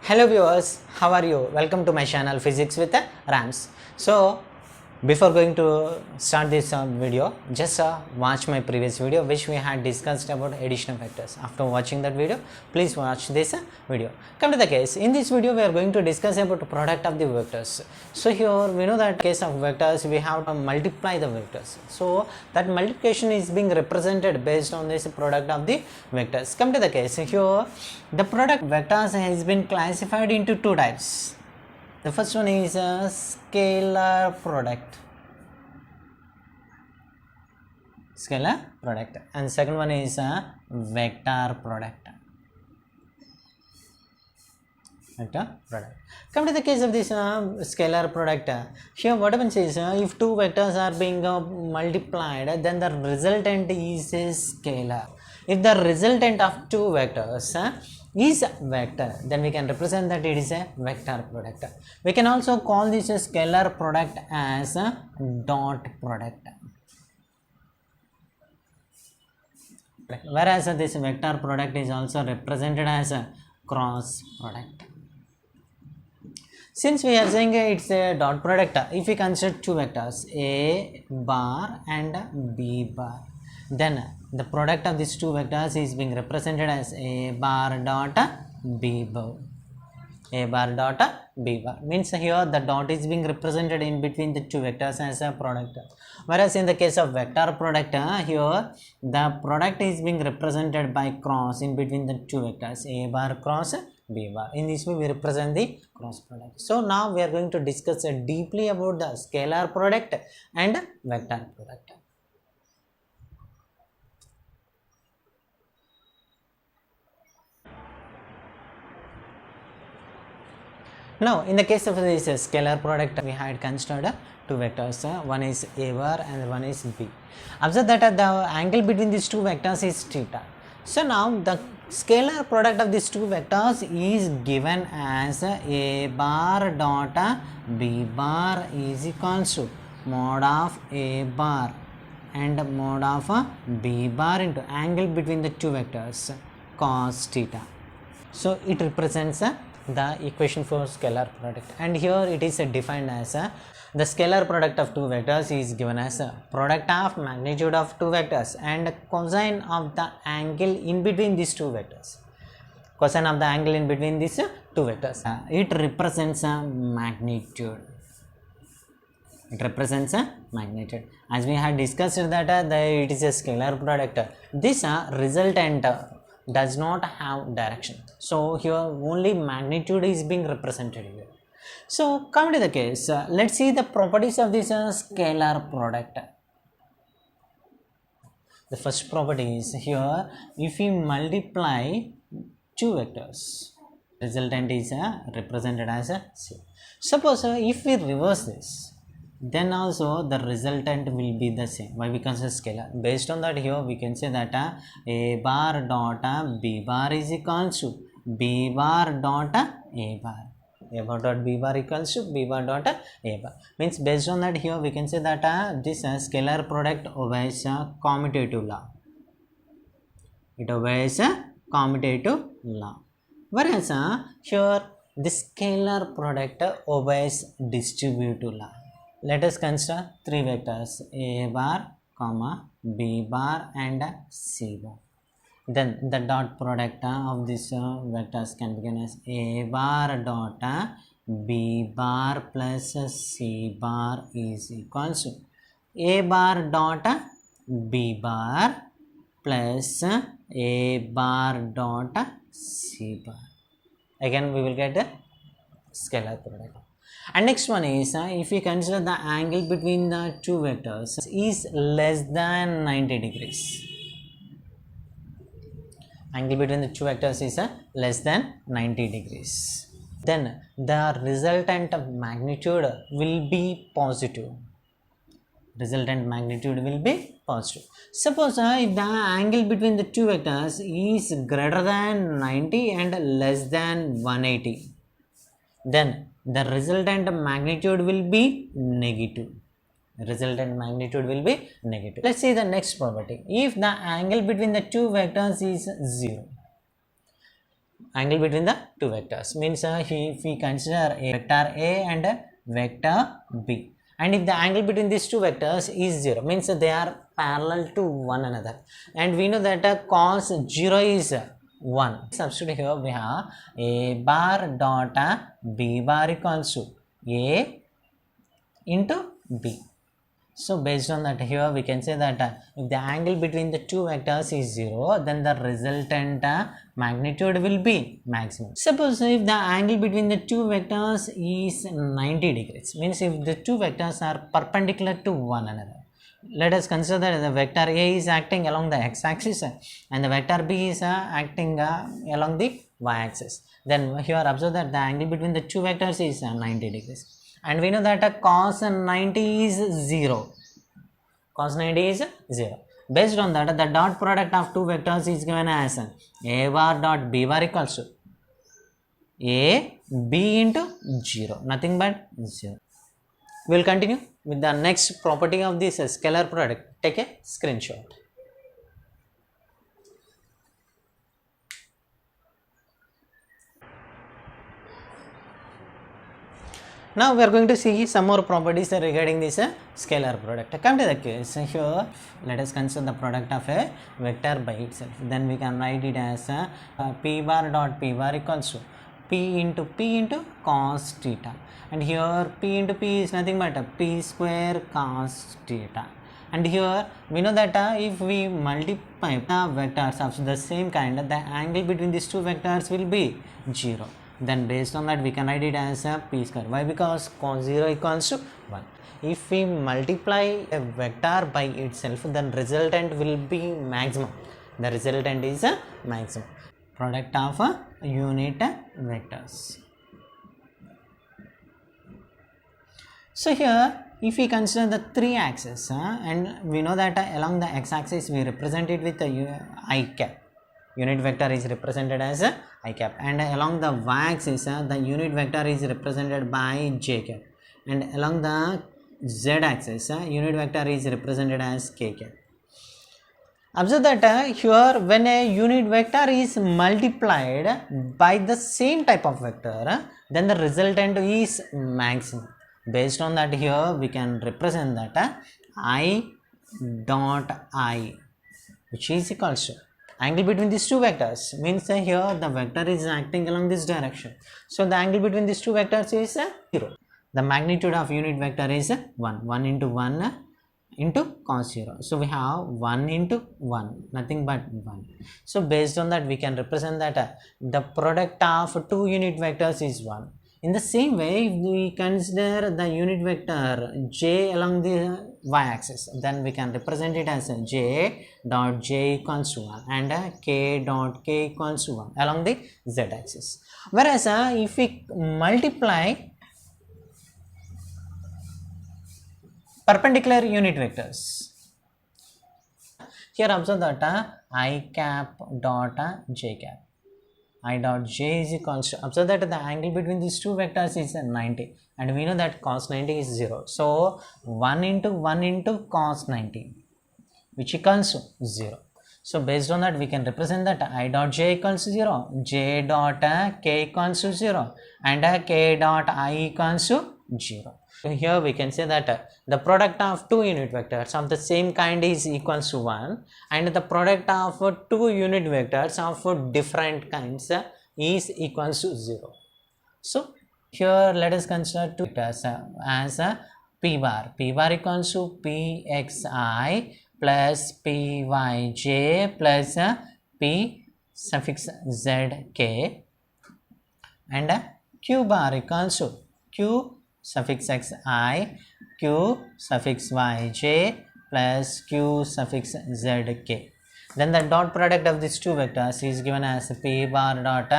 Hello viewers, how are you? Welcome to my channel Physics with Rams. So before going to start this video, just watch my previous video which we had discussed about addition of vectors. After watching that video, please watch this video. Come to the case. In this video, we are going to discuss about the product of the vectors. So here we know that case of vectors, we have to multiply the vectors. So that multiplication is being represented based on this product of the vectors. Come to the case. Here the product vectors has been classified into two types. The first one is a scalar product, and second one is a vector product. Come to the case of this scalar product. Here what happens is if two vectors are being multiplied, then the resultant is a scalar. If the resultant of two vectors is a vector, then we can represent that it is a vector product. We can also call this a scalar product as a dot product. Whereas this vector product is also represented as a cross product. Since we are saying it's a dot product, if we consider two vectors A bar and B bar, then the product of these two vectors is being represented as A bar dot B bar. A bar dot B bar means here the dot is being represented in between the two vectors as a product. Whereas in the case of vector product, here the product is being represented by cross in between the two vectors A bar cross B bar. In this way we represent the cross product. So now we are going to discuss deeply about the scalar product and vector product. Now, in the case of this scalar product, we had considered two vectors. One is A bar and one is B. Observe that the angle between these two vectors is theta. So now the scalar product of these two vectors is given as A bar dot B bar is equals to mod of A bar and mod of B bar into angle between the two vectors cos theta. So it represents the equation for scalar product, and here it is defined as the scalar product of two vectors is given as a product of magnitude of two vectors and cosine of the angle in between these two vectors. Cosine of the angle in between these two vectors. It represents a magnitude. It represents a magnitude. As we had discussed that it is a scalar product. This resultant does not have direction. So here only magnitude is being represented here. So come to the case, let's see the properties of this scalar product. The first property is here, if we multiply two vectors, resultant is represented as a C. Suppose if we reverse this, then also the resultant will be the same. Why? Because it's scalar. Based on that, here we can say that A bar dot B bar is equals to B bar dot A bar. A bar dot B bar equals to B bar dot A bar. Means based on that, here we can say that this scalar product obeys commutative law. It obeys commutative law. Whereas here the scalar product obeys distributive law. Let us consider three vectors A bar, comma, B bar and C bar. Then the dot product of these vectors can be given as A bar dot B bar plus C bar is equals to A bar dot B bar plus A bar dot C bar. Again we will get a scalar product. And next one is if we consider the angle between the two vectors is less than 90 degrees. Angle between the two vectors is less than 90 degrees. Then the resultant of magnitude will be positive. Resultant magnitude will be positive. Suppose if the angle between the two vectors is greater than 90 and less than 180, then the resultant magnitude will be negative. Resultant magnitude will be negative. Let's see the next property. If the angle between the two vectors is 0, angle between the two vectors. Means if we consider a vector A and a vector B, and if the angle between these two vectors is 0, means they are parallel to one another, and we know that cos 0 is 1. Substitute here we have A bar dot B bar equals to A into B. So based on that, here we can say that if the angle between the two vectors is 0, then the resultant magnitude will be maximum. Suppose if the angle between the two vectors is 90 degrees, means if the two vectors are perpendicular to one another. Let us consider that the vector A is acting along the x-axis and the vector B is acting along the y-axis. Then here observe that the angle between the two vectors is 90 degrees. And we know that cos 90 is 0. Cos 90 is 0. Based on that, the dot product of two vectors is given as A bar dot B bar equals to A B into 0. Nothing but 0. We will continue with the next property of this scalar product. Take a screenshot. Now we are going to see some more properties regarding this scalar product. Come to the case. Here let us consider the product of a vector by itself. Then we can write it as P bar dot P bar equals to P into cos theta. And here P into P is nothing but P square cos theta. And here we know that if we multiply the vectors of the same kind, the angle between these two vectors will be 0. Then based on that we can write it as P square. Why? Because cos 0 equals to 1. If we multiply a vector by itself, then resultant will be maximum. The resultant is maximum. Product of unit vectors. So here if we consider the three axes and we know that along the x-axis we represent it with I cap. Unit vector is represented as I cap, and along the y-axis the unit vector is represented by j cap, and along the z-axis unit vector is represented as k cap. Observe that here when a unit vector is multiplied by the same type of vector, then the resultant is maximum. Based on that, here we can represent that I dot I, which is equals to angle between these two vectors. Means here the vector is acting along this direction, so the angle between these two vectors is 0. The magnitude of unit vector is 1 into 1 into cos 0. So we have 1 into 1, nothing but 1. So based on that we can represent that the product of two unit vectors is 1. In the same way, if we consider the unit vector j along the y-axis, then we can represent it as j dot j equals to 1 and k dot k equals to 1 along the z-axis. Whereas if we multiply perpendicular unit vectors, here observe that I cap dot j cap. I dot j is equals to, observe that the angle between these two vectors is 90, and we know that cos 90 is 0. So 1 into cos 90, which equals to 0. So based on that we can represent that I dot j equals to 0, j dot k equals to 0, and k dot I equals to 0. So here we can say that the product of two unit vectors of the same kind is equals to 1, and the product of two unit vectors of different kinds is equals to 0. So here let us consider two vectors as p bar. P bar equals to pxi plus pyj plus p suffix zk, and q bar equals to q suffix xi, q suffix yj plus q suffix zk. Then the dot product of these two vectors is given as p bar dot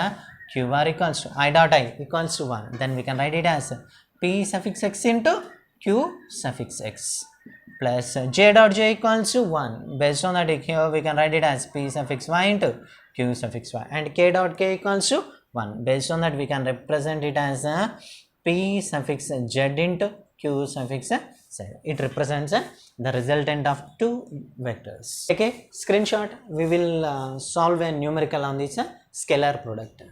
q bar equals to I dot I equals to 1. Then we can write it as p suffix x into q suffix x plus j dot j equals to 1. Based on that, here we can write it as p suffix y into q suffix y, and k dot k equals to 1. Based on that, we can represent it as p suffix z into q suffix z. It represents the resultant of two vectors. Okay, screenshot. We will solve a numerical on this scalar product.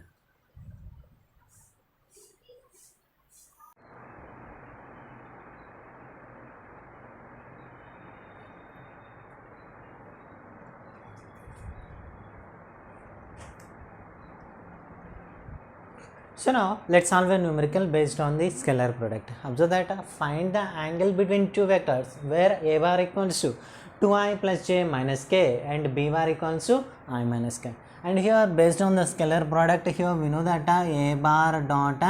So now let's solve a numerical based on the scalar product. Observe that find the angle between two vectors where a bar equals to 2i plus j minus k and b bar equals to I minus k. And here based on the scalar product, here we know that a bar dot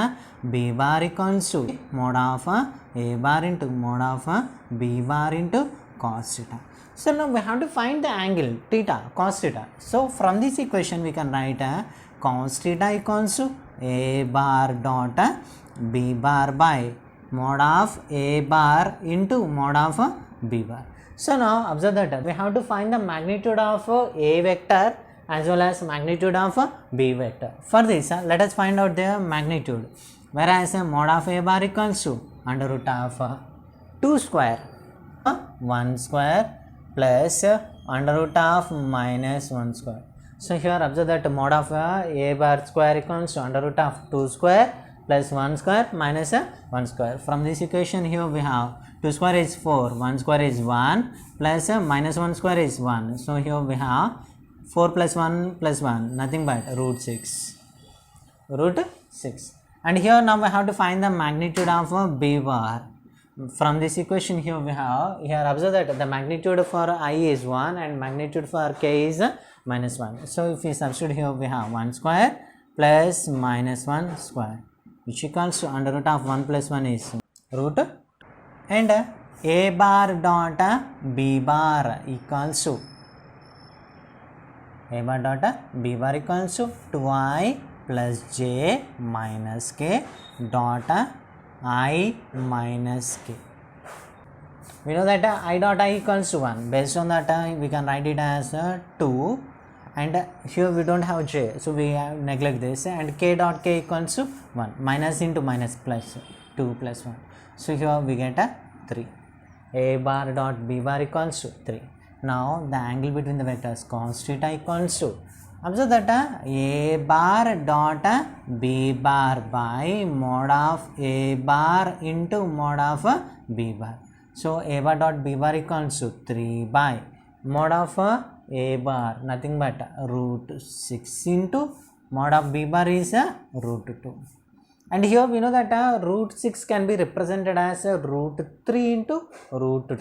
b bar equals to mod of a bar into mod of b bar into cos theta. So now we have to find the angle theta, cos theta. So from this equation we can write cos theta equals to a bar dot b bar by mod of a bar into mod of b bar. So now observe that we have to find the magnitude of a vector as well as magnitude of b vector. For this let us find out their magnitude, whereas mod of a bar equals to under root of 2 square 1 square plus under root of minus 1 square. So here observe that mod of a bar square equals to under root of 2 square plus 1 square minus 1 square. From this equation here we have 2 square is 4, 1 square is 1 plus minus 1 square is 1. So here we have 4 plus 1 nothing but root 6. And here now we have to find the magnitude of b bar. From this equation here we have, here observe that the magnitude for I is 1 and magnitude for k is minus 1. So if we substitute here we have 1 square plus minus 1 square which equals to under root of 1 plus 1 is root, and a bar dot b bar equals to a bar dot b bar equals to 2i plus j minus k dot I minus k. We know that I dot I equals to 1. Based on that we can write it as 2, and here we don't have j, so we neglect this, and k dot k equals to 1. Minus into minus plus 2 plus 1. So here we get 3. A bar dot b bar equals to 3. Now the angle between the vectors cos theta equals to, observe that a bar dot b bar by mod of a bar into mod of b bar. So a bar dot b bar equals to 3 by mod of a bar nothing but root 6 into mod of b bar is root 2. And here we know that root 6 can be represented as root 3 into root 2.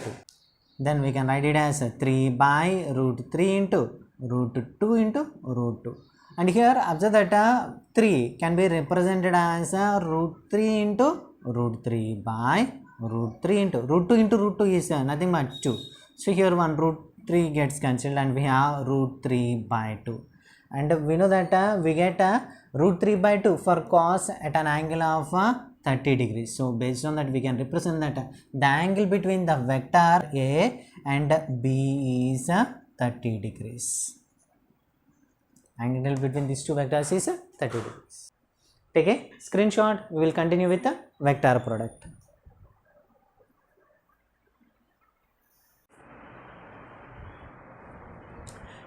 Then we can write it as 3 by root 3 into root 2 into root 2. And here observe that 3 can be represented as root 3 into root 3 by root 3 into root 2 is nothing but 2. So here one root 3 gets cancelled and we have root 3 by 2. And we know that we get root 3 by 2 for cos at an angle of 30 degrees. So based on that we can represent that the angle between the vector A and B is 30 degrees. Angle between these two vectors is 30 degrees. Take a screenshot. We will continue with the vector product.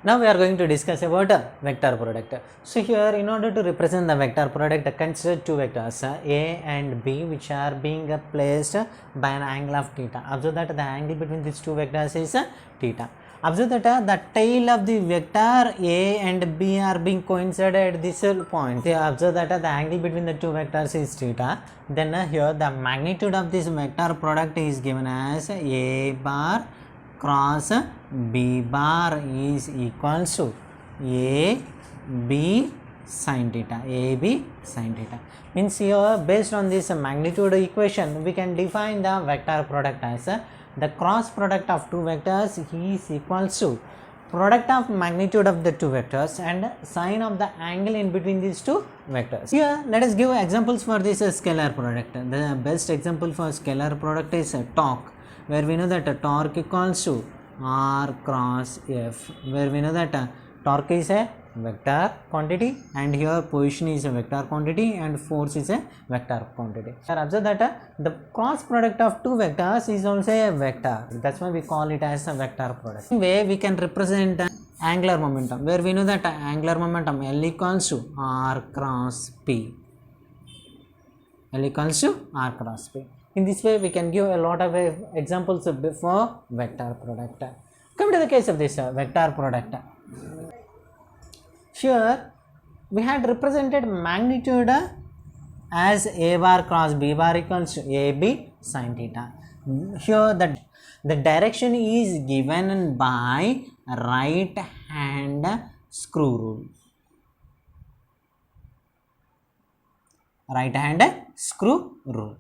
Now we are going to discuss about a vector product. So here in order to represent the vector product, consider two vectors A and B which are being placed by an angle of theta. Observe that the angle between these two vectors is theta. Observe that the tail of the vector A and B are being coincided at this point. Observe that the angle between the two vectors is theta. Then here the magnitude of this vector product is given as A bar cross b bar is equals to a b sin theta. A b sin theta means here based on this magnitude equation we can define the vector product as the cross product of two vectors is equals to product of magnitude of the two vectors and sine of the angle in between these two vectors. Here let us give examples for this scalar product. The best example for scalar product is torque, where we know that torque equals to R cross F, where we know that torque is a vector quantity and here position is a vector quantity and force is a vector quantity. Here observe that the cross product of two vectors is also a vector. That's why we call it as a vector product. Same way we can represent angular momentum, where we know that angular momentum L equals to R cross P. L equals to R cross P. In this way we can give a lot of examples for vector product. Come to the case of this vector product. Here we had represented magnitude as a bar cross b bar equals to ab sin theta. Here the direction is given by right hand screw rule. Right hand screw rule.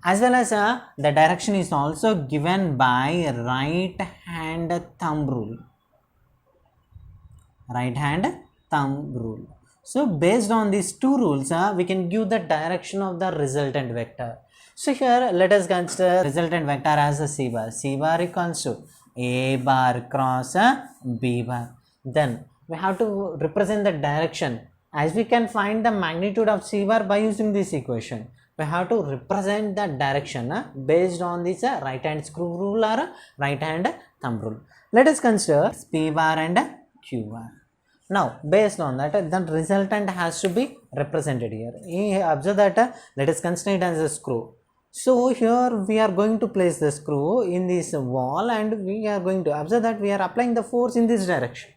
As well as the direction is also given by right hand thumb rule. Right hand thumb rule. So based on these two rules, we can give the direction of the resultant vector. So here let us consider resultant vector as a c bar. C bar equals to a bar cross b bar. Then we have to represent the direction. As we can find the magnitude of c bar by using this equation, we have to represent the direction based on this right hand screw rule or right hand thumb rule. Let us consider p bar and q bar. Now based on that, the resultant has to be represented here. Observe that let us consider it as a screw. So here we are going to place the screw in this wall and we are going to observe that we are applying the force in this direction.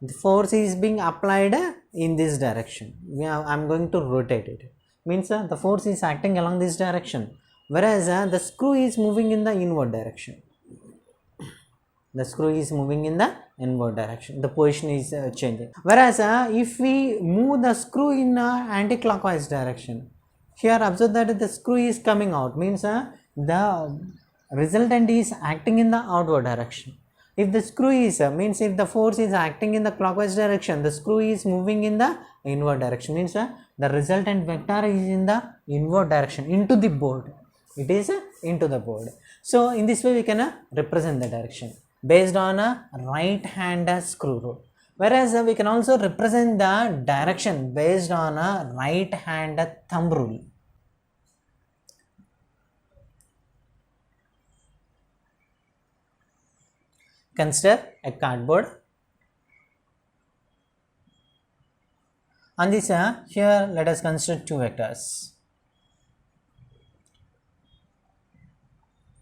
The force is being applied in this direction. I am going to rotate it. Means the force is acting along this direction, whereas the screw is moving in the inward direction. The screw is moving in the inward direction. The position is changing. Whereas if we move the screw in anti-clockwise direction, here observe that the screw is coming out. Means the resultant is acting in the outward direction. If the screw is means if the force is acting in the clockwise direction, the screw is moving in the inward direction. Means the resultant vector is in the inward direction, into the board. It is into the board. So in this way we can represent the direction based on a right hand screw rule. Whereas we can also represent the direction based on a right hand thumb rule. Consider a cardboard. On this here let us consider two vectors.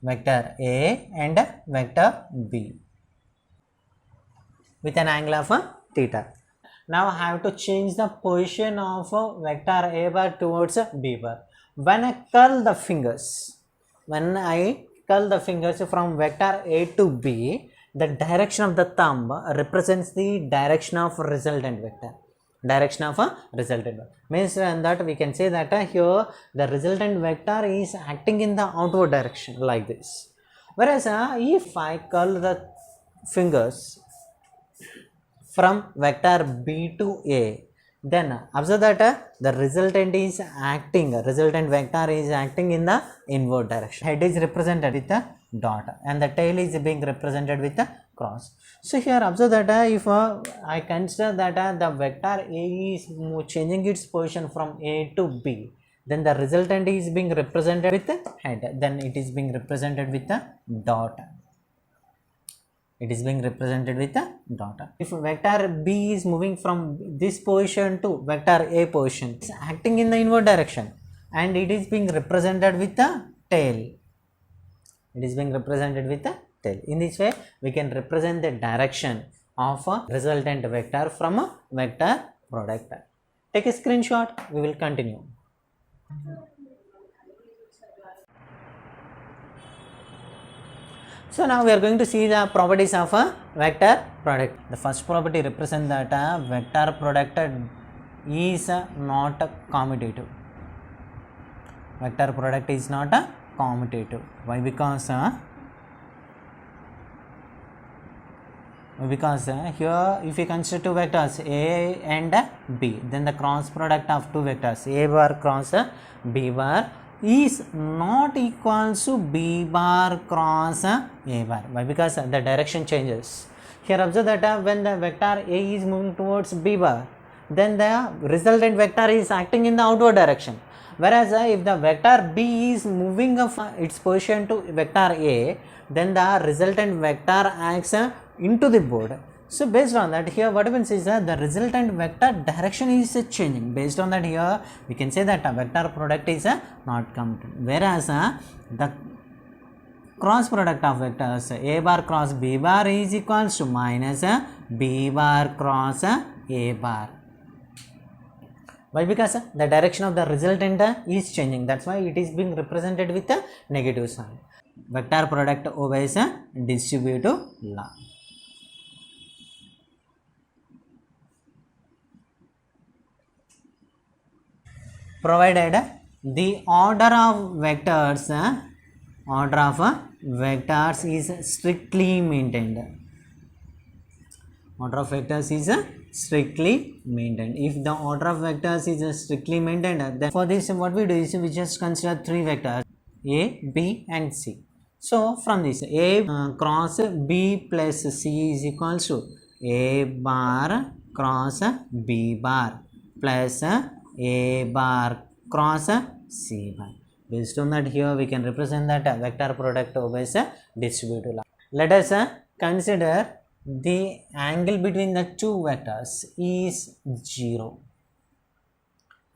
Vector A and vector B with an angle of theta. Now I have to change the position of vector A bar towards B bar. When I curl the fingers from vector A to B, the direction of the thumb represents the direction of resultant vector. Direction of a resultant vector means that we can say that here the resultant vector is acting in the outward direction like this. Whereas if I curl the fingers from vector B to A, then observe that the resultant vector is acting in the inward direction. Head is represented with a dot and the tail is being represented with a cross. So here observe that if I consider that the vector A is changing its position from A to B, then the resultant is being represented with a head, then it is being represented with a dot. It is being represented with a dot. If vector B is moving from this position to vector A position, it is acting in the inward direction and it is being represented with a tail. It is being represented with a tail. In this way, we can represent the direction of a resultant vector from a vector product. Take a screenshot, we will continue. So now we are going to see the properties of a vector product. The first property represents that a vector product is not commutative. Vector product is not commutative. Why? Because here if we consider two vectors A and B, then the cross product of two vectors A bar cross B bar is not equal to B bar cross A bar. Why? Because the direction changes. Here observe that when the vector A is moving towards B bar, then the resultant vector is acting in the outward direction. Whereas if the vector B is moving its position to vector A, then the resultant vector acts into the board. So based on that, here what happens is that the resultant vector direction is changing. Based on that, here we can say that a vector product is not commutative. Whereas the cross product of vectors A bar cross B bar is equals to minus B bar cross A bar. Why? Because the direction of the resultant is changing. That's why it is being represented with a negative sign. Vector product obeys a distributive law. Provided the order of vectors is strictly maintained. Order of vectors is strictly maintained. If the order of vectors is strictly maintained, then for this what we do is we just consider three vectors A, B and C. So from this A cross B plus C is equals to A bar cross B bar plus A bar cross C bar. Based on that, here we can represent that vector product obeys a distributive law. Let us consider the angle between the two vectors is 0.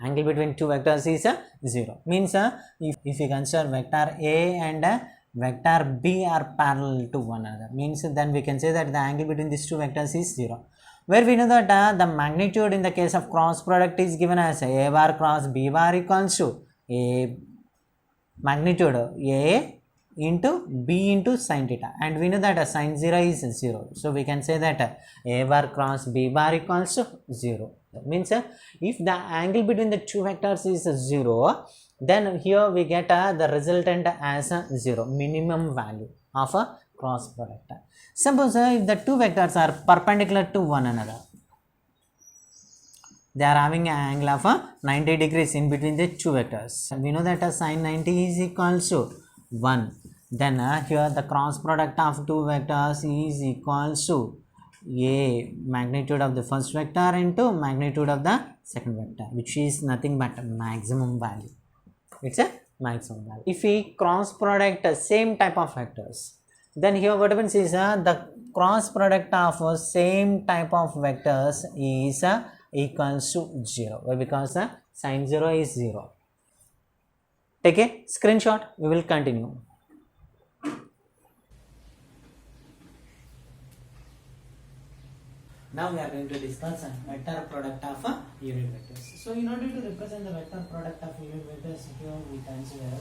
Angle between two vectors is 0. Means if you consider vector A and vector B are parallel to one another, means then we can say that the angle between these two vectors is 0. Where we know that the magnitude in the case of cross product is given as A bar cross B bar equals to A magnitude A into B into sin theta, and we know that sin 0 is 0. So we can say that A bar cross B bar equals to 0. That means if the angle between the two vectors is 0, then here we get the resultant as 0, minimum value of a cross product. Suppose if the two vectors are perpendicular to one another, they are having an angle of 90 degrees in between the two vectors. We know that sin 90 is equals to 1. Then here the cross product of two vectors is equals to A magnitude of the first vector into magnitude of the second vector, which is nothing but maximum value. It's a maximum value. If we cross product same type of vectors, then here what happens is the cross product of same type of vectors is equals to 0. Why? Because sin 0 is 0. Take a screenshot. We will continue. Now we are going to discuss vector product of unit vectors. So in order to represent the vector product of unit vectors, here we consider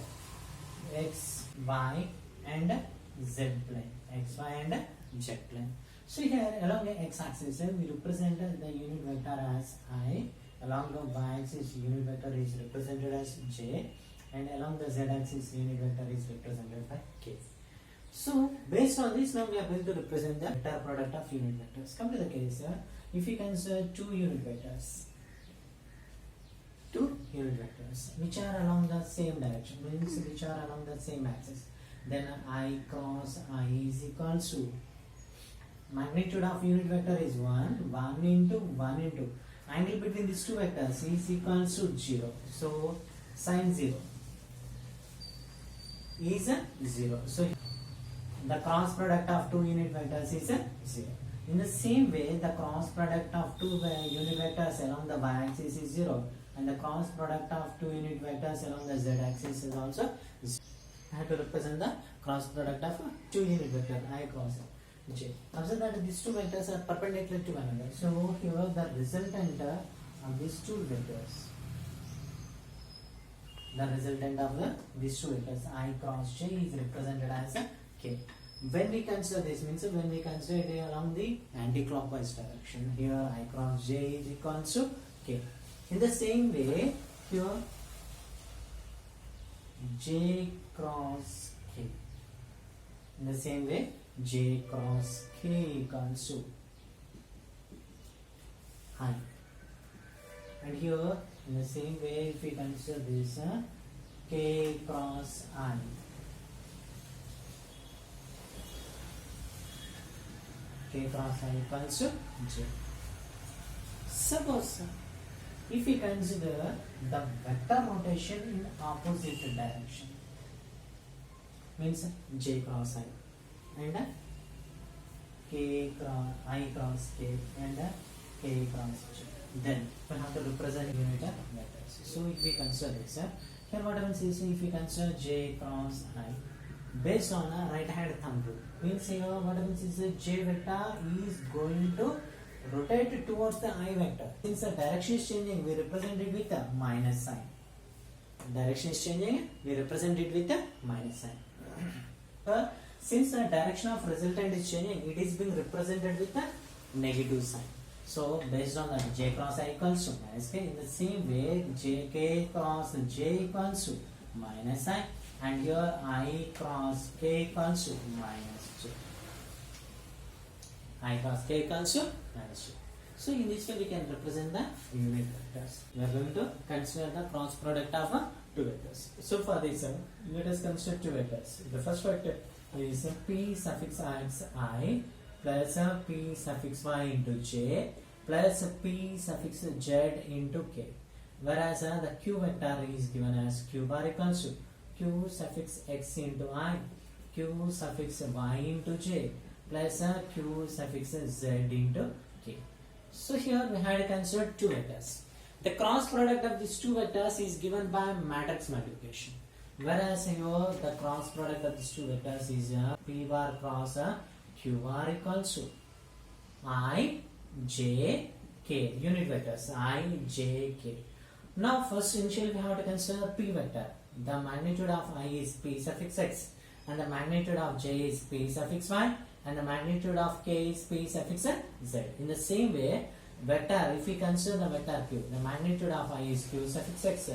x, y and z plane. X, y and z plane. So here along the x-axis we represent the unit vector as I. Along the y-axis unit vector is represented as j, and along the z-axis unit vector is represented by k. So based on this, now we are going to represent the vector product of unit vectors. Come to the case here. If we consider two unit vectors which are along the same direction, means which are along the same axis, then I cross I is equals to magnitude of unit vector is 1 into angle between these two vectors is equals to 0. So sin 0 is 0. So the cross product of two unit vectors is 0. In the same way, the cross product of two unit vectors along the y-axis is 0, and the cross product of two unit vectors along the z-axis is also 0. I have to represent the cross product of two unit vectors I cross j. Observe that these two vectors are perpendicular to one another. So here the resultant of these two vectors, these two vectors I cross j is represented as k. When we consider this, means when we consider it along the anti-clockwise direction, here I cross j is equals to k. In the same way, here j cross k. In the same way, j cross k equals to I. And here, in the same way, if we consider this, k cross I. K cross I equals to j. Suppose if we consider the vector rotation in opposite direction, means j cross I and k cross I cross k and k cross j, then we have to represent unit vectors. So if we consider this, here what happens is if we consider j cross I based on a right hand thumb rule, means here what happens is j vector is going to rotate towards the I vector. Since the direction is changing, we represent it with a minus sign. Direction is changing, we represent it with a minus sign. Since the direction of resultant is changing, it is being represented with a negative sign. So based on that, j cross I equals to minus k. In the same way, jk cross j equals to minus I, and here I cross k equals to minus j. I cross k equals to minus j. So in this way we can represent the unit vectors. We are going to consider the cross product of two vectors. So for this, let us consider two vectors. The first vector is p suffix x I plus p suffix y into j plus p suffix z into k. Whereas the q vector is given as q bar equals to q suffix x into I, q suffix y into j plus q suffix z into k. So here we had considered two vectors. The cross product of these two vectors is given by matrix multiplication. Whereas here the cross product of these two vectors is p bar cross q bar equals to I, j, k. Unit vectors I, j, k. Now first initially we have to consider p vector. The magnitude of I is p suffix x, and the magnitude of j is p suffix y, and the magnitude of k is p suffix z. In the same way, vector, if we consider the vector q, the magnitude of I is q suffix x,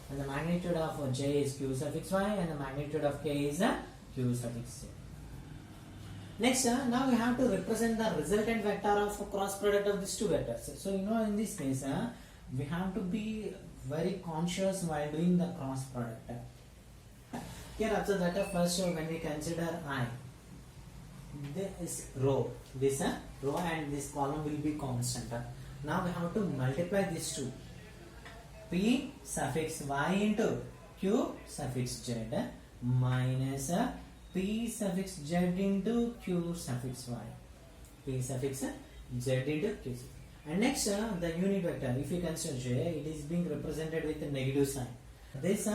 and the magnitude of j is q suffix y, and the magnitude of k is q suffix z. Next, now we have to represent the resultant vector of cross product of these two vectors. So in this case, we have to be very conscious while doing the cross product. Here observe that first when we consider I, this row and this column will be constant. Now we have to multiply these two, p suffix y into q suffix z minus p suffix z into q suffix y, p suffix z into q. And next the unit vector, if you consider j, it is being represented with a negative sign. This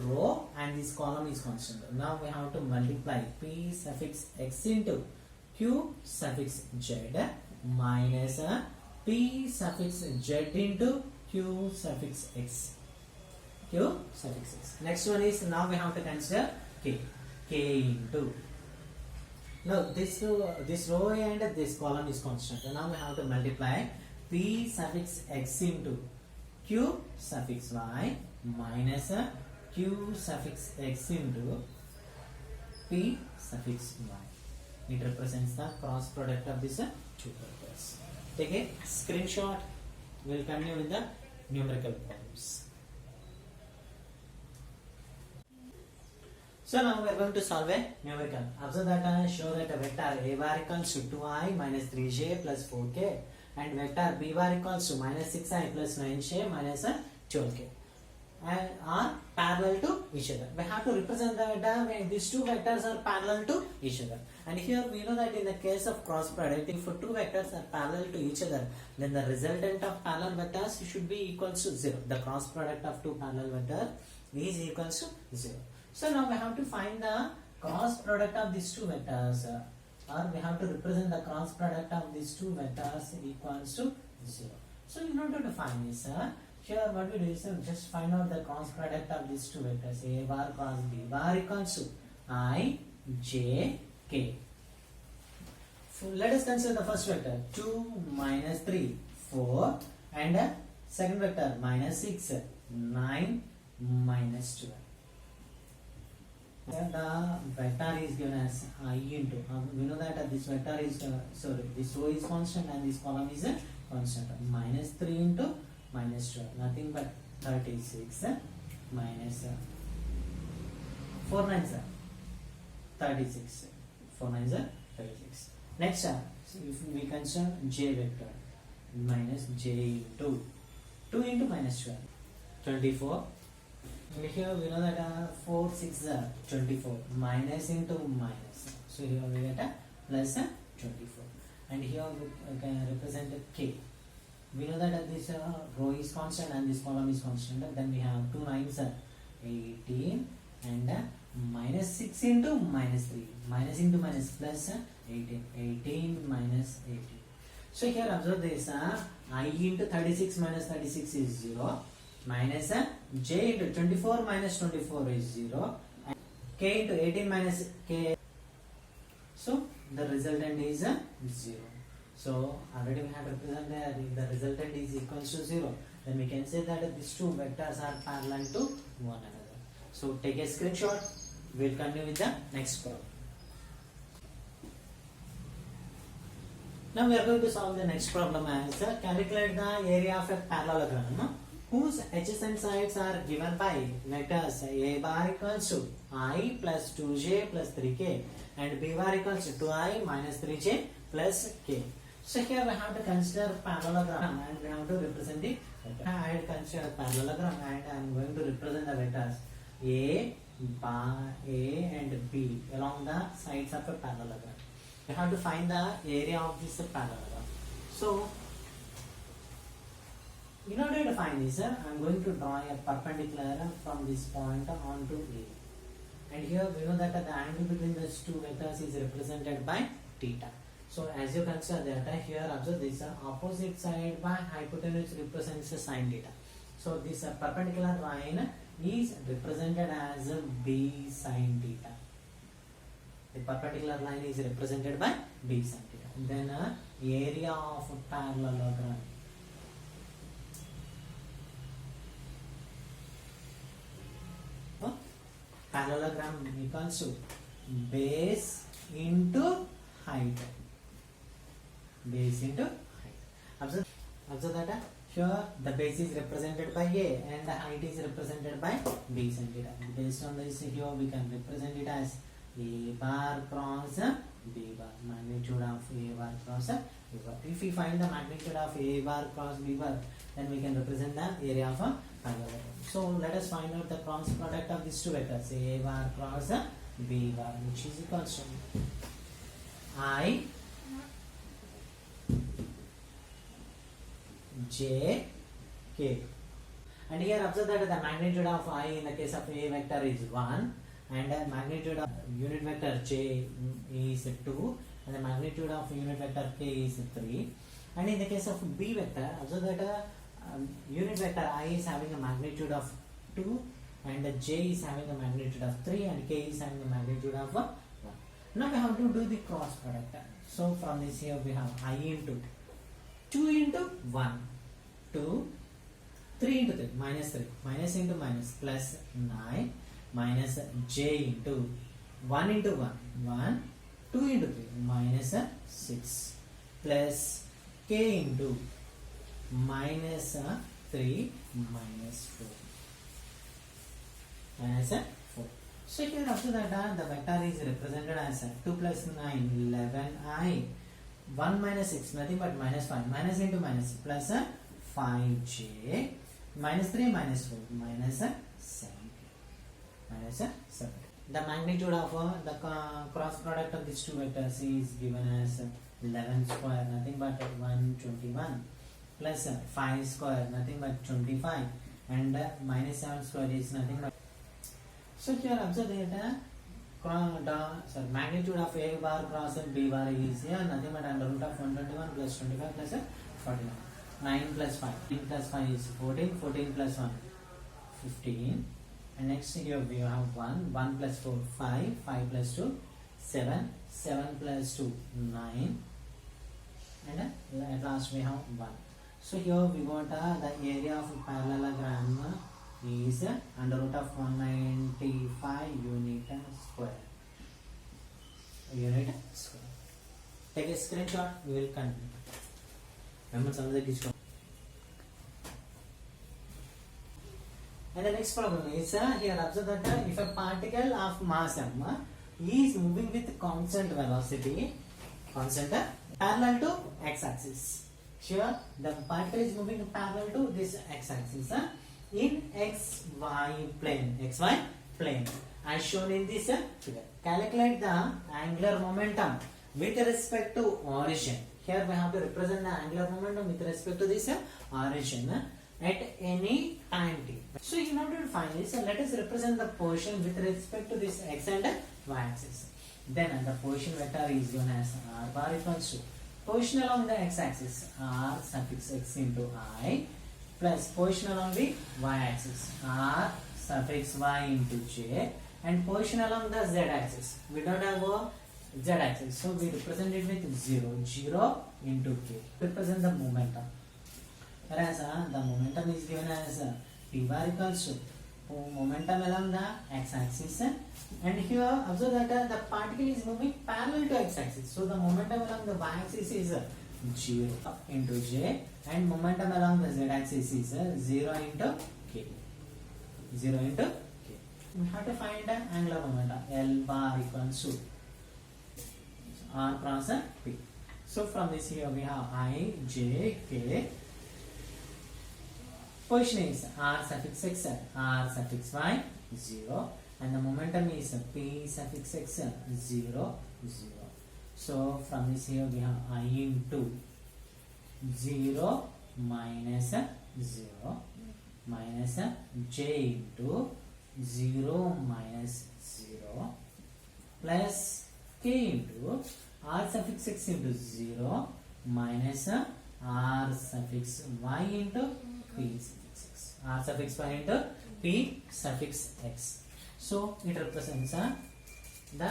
row and this column is constant. Now we have to multiply p suffix x into q suffix z minus p suffix z into q suffix x. Next one is, now we have to consider k into. Now this row and this column is constant. Now we have to multiply p suffix x into q suffix y minus q suffix x into p suffix y. It represents the cross product of these two vectors. Take a screenshot. We will continue with the numerical problems. So now we are going to solve a numerical. Observe that show that a vector a bar equals to 2i minus 3j plus 4k, and vector b bar equals to minus 6i plus 9j minus 12k. And are parallel to each other. We have to represent that when these two vectors are parallel to each other. And here we know that in the case of cross product, if two vectors are parallel to each other, then the resultant of parallel vectors should be equals to 0. The cross product of two parallel vectors is equals to 0. So now we have to find the cross product of these two vectors, or we have to represent the cross product of these two vectors equals to 0. So in order to find this, here what we do is just find out the cross product of these two vectors, a bar cross b bar equals to I, j, k. So let us consider the first vector, 2 minus 3, 4, and second vector minus 6, 9, minus 12. The vector is given as I into, we know that this vector is, this row is constant and this column is constant. Minus 3 into minus 12, nothing but 36 minus 4 9s 36, 4 9s 36. Next, if we consider j vector, minus j into 2 into minus 12, 24. And here we know that 4 6 24, minus into minus, so here we get a plus 24, and here we can represent k. We know that this row is constant and this column is constant. Then we have 2 9s 18, and minus 6 into minus 3, minus into minus plus 18, 18 minus 18. So here observe this, I into 36 minus 36 is 0, minus j into 24 minus 24 is 0, and k into 18 minus k. So the resultant is 0. So already we have represented the resultant is equals to 0. Then we can say that these two vectors are parallel to one another. So take a screenshot. We will continue with the next problem. Now we are going to solve the next problem as calculate the area of a parallelogram whose adjacent sides are given by vectors a bar equals to I plus 2j plus 3k and b bar equals to 2i minus 3j plus k. So here we have to consider parallelogram and we have to represent the vector. I will consider parallelogram and I am going to represent the vectors a, a and b along the sides of a parallelogram. We have to find the area of this parallelogram. So in order to find this, I am going to draw a perpendicular from this point onto A. And here we know that the angle between these two vectors is represented by theta. So as you consider that here observe this opposite side by hypotenuse represents sin theta. So this perpendicular line is represented as b sin theta. The perpendicular line is represented by b sin theta. Then area of parallelogram. Parallelogram equals to base into height. Base into height. Observe that here the base is represented by A and the height is represented by b sin theta. Based on this, here we can represent it as A bar cross B bar, magnitude of A bar cross B bar. If we find the magnitude of A bar cross B bar, then we can represent the area of a parallelogram. So let us find out the cross product of these two vectors A bar cross B bar, which is equals to I j k. And here observe that the magnitude of I in the case of A vector is 1 and the magnitude of unit vector j is 2 and the magnitude of unit vector k is 3. And in the case of B vector, observe that unit vector I is having a magnitude of 2 and the j is having a magnitude of 3 and k is having a magnitude of 1. Now we have to do the cross product. So from this here we have I into 2 into 1, 2, 3 into 3, minus 3, minus into minus, plus 9, minus j into 1 into 1, 1, 2 into 3, minus 6, plus k into minus 3, minus 4, minus 4. So here after that the vector is represented as 2 plus 9, 11i, 1 minus 6, nothing but minus 5, minus into minus, plus 5j, minus 3, minus 4, minus 7, minus 7. The magnitude of the cross product of these two vectors is given as 11 square, nothing but 121, plus 5 square, nothing but 25, and minus 7 square is nothing but. So here observe that magnitude of A bar cross B bar is here nothing but under root of 121 plus 25 plus 49. 9 plus 5. 9 plus 5 is 14. 14 plus 1 15. And next here we have 1. 1 plus 4 5. 5 plus 2 7. 7 plus 2 9. And at last we have 1. So here we got the area of parallelogram is under root of 195 unit square. Unit square. Take a screenshot. We will continue. And the next problem is here observe that if a particle of mass m is moving with constant velocity, constant parallel to x-axis. Here the particle is moving parallel to this x-axis in xy plane as shown in this figure. Calculate the angular momentum with respect to origin. Here we have to represent the angular momentum with respect to this origin at any time t. So in order to find this, let us represent the position with respect to this x and y axis. Then the position vector is given as r bar equals to position along the x-axis r suffix x into I plus position along the y-axis r suffix y into j and position along the z-axis. We don't have a z-axis, so we represent it with 0. 0 into k represent the momentum. Whereas the momentum is given as p bar equals to momentum along the x-axis, and here observe that the particle is moving parallel to x-axis, so the momentum along the y-axis is 0 into j and momentum along the z-axis is 0 into k. 0 into k. We have to find the angular momentum. L bar equals to r cross p. So from this here we have I, j, k. Position is r suffix x, r suffix y, 0, and the momentum is p suffix x, 0, 0. So from this here we have I into 0 minus 0 minus j into 0 minus 0 plus k into r suffix x into 0 minus r suffix y into p suffix x. R suffix y into p suffix x. So it represents the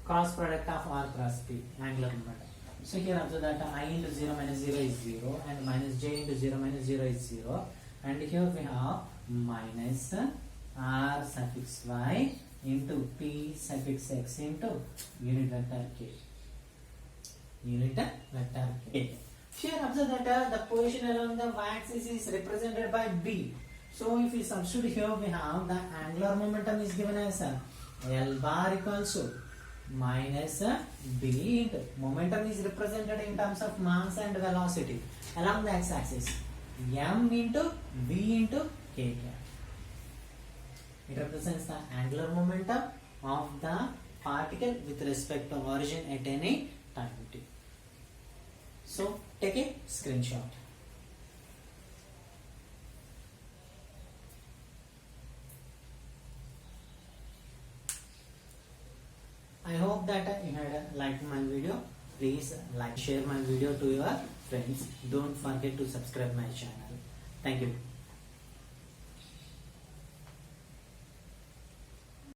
cross product of r cross p, angular momentum. So here observe that I into 0 minus 0 is 0 and minus j into 0 minus 0 is 0, and here we have minus r suffix y into p suffix x into unit vector k. Unit vector k. Here observe that the position along the y-axis is represented by b. So if we substitute here, we have the angular momentum is given as L bar equals to minus b into momentum is represented in terms of mass and velocity along the x-axis, m into v into k. It represents the angular momentum of the particle with respect to origin at any time t. So take a screenshot. I hope that you had liked my video. Please like, share my video to your friends. Don't forget to subscribe my channel. Thank you.